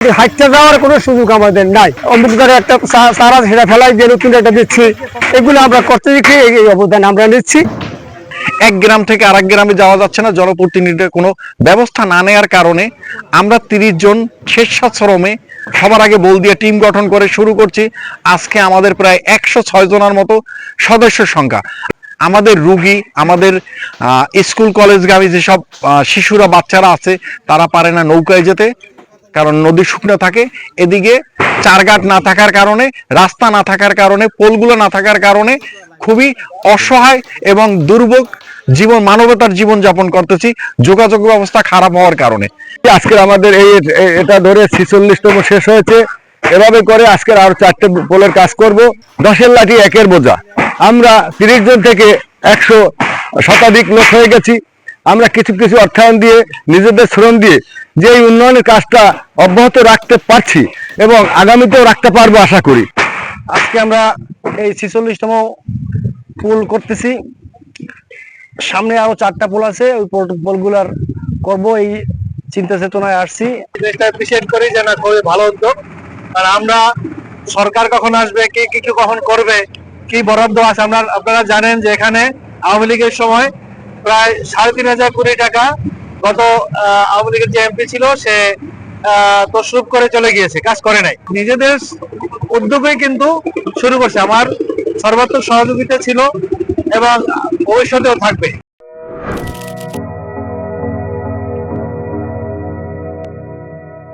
হাইটটা যাওয়ার কোনো সুযোগ আমাদের নাই। অমুক ধরে একটা সারা সেটা ফেলাই দিয়ে নতুন একটা দিচ্ছি, এগুলো আমরা করতে দিচ্ছি, এই অবদান আমরা নিচ্ছি। এক গ্রাম থেকে আরেক গ্রামে যাওয়া যাচ্ছে না, জনপ্রতিনিধিদের কোনো ব্যবস্থা না নেওয়ার কারণে আমরা 30 জন স্বেচ্ছাশ্রমে সবার আগে বল দিয়ে টিম গঠন করে শুরু করছি। আজকে আমাদের প্রায় 106 জনের মতো সদস্যের সংখ্যা। আমাদের রুগী, আমাদের স্কুল কলেজগামী যেসব শিশুরা বাচ্চারা আছে, তারা পারে না নৌকায় যেতে, কারণ নদী শুকনো থাকে। এদিকে চারঘাট না থাকার কারণে, রাস্তা না থাকার কারণে, পোলগুলো না থাকার কারণে খুবই অসহায় এবং দুর্ভোগ জীবন, মানবতার জীবন যাপন করতেছি যোগাযোগ ব্যবস্থা খারাপ হওয়ার কারণে। আজকে আমাদের এটা ধরে 46তম শেষ হয়েছে। এভাবে করে আজকের আরো 4টে পোলের কাজ করব। 10-এর লাঠি 1-এর বোঝা। আমরা 30 জন থেকে 100 শতাধিক লোক হয়ে গেছি। আমরা কিছু কিছু অর্থায়ন দিয়ে, নিজেদের শ্রম দিয়ে যে এই উন্নয়নের কাজটা অব্যাহত রাখতে পারছি এবং আগামীতেও রাখতে পারবো আশা করি। আজকে আমরা এই 46তম পুল করতেছি। সামনে আরো 4টা পুল আছে, ওই পুলগুলার করব এই চিন্তা চেতনায় আসছি। এটা অ্যাপ্রিশিয়েট করি যে না, খুবই ভালো উদ্যোগ। আর আমরা সরকার কখন আসবে, কে কি কখন করবে, কি বরাদ্দ আছে, আপনারা জানেন যে এখানে আওয়ামী লীগের সময় প্রায় 3,500 কোটি টাকা গত আওয়ামী লীগের যে এমপি ছিল সে তসরুপ করে চলে গিয়েছে, কাজ করে নাই। নিজেদের উদ্যোগে কিন্তু শুরু করছে। আমার সর্বাত্মক সহযোগিতা ছিল এবং ভবিষ্যতেও থাকবে।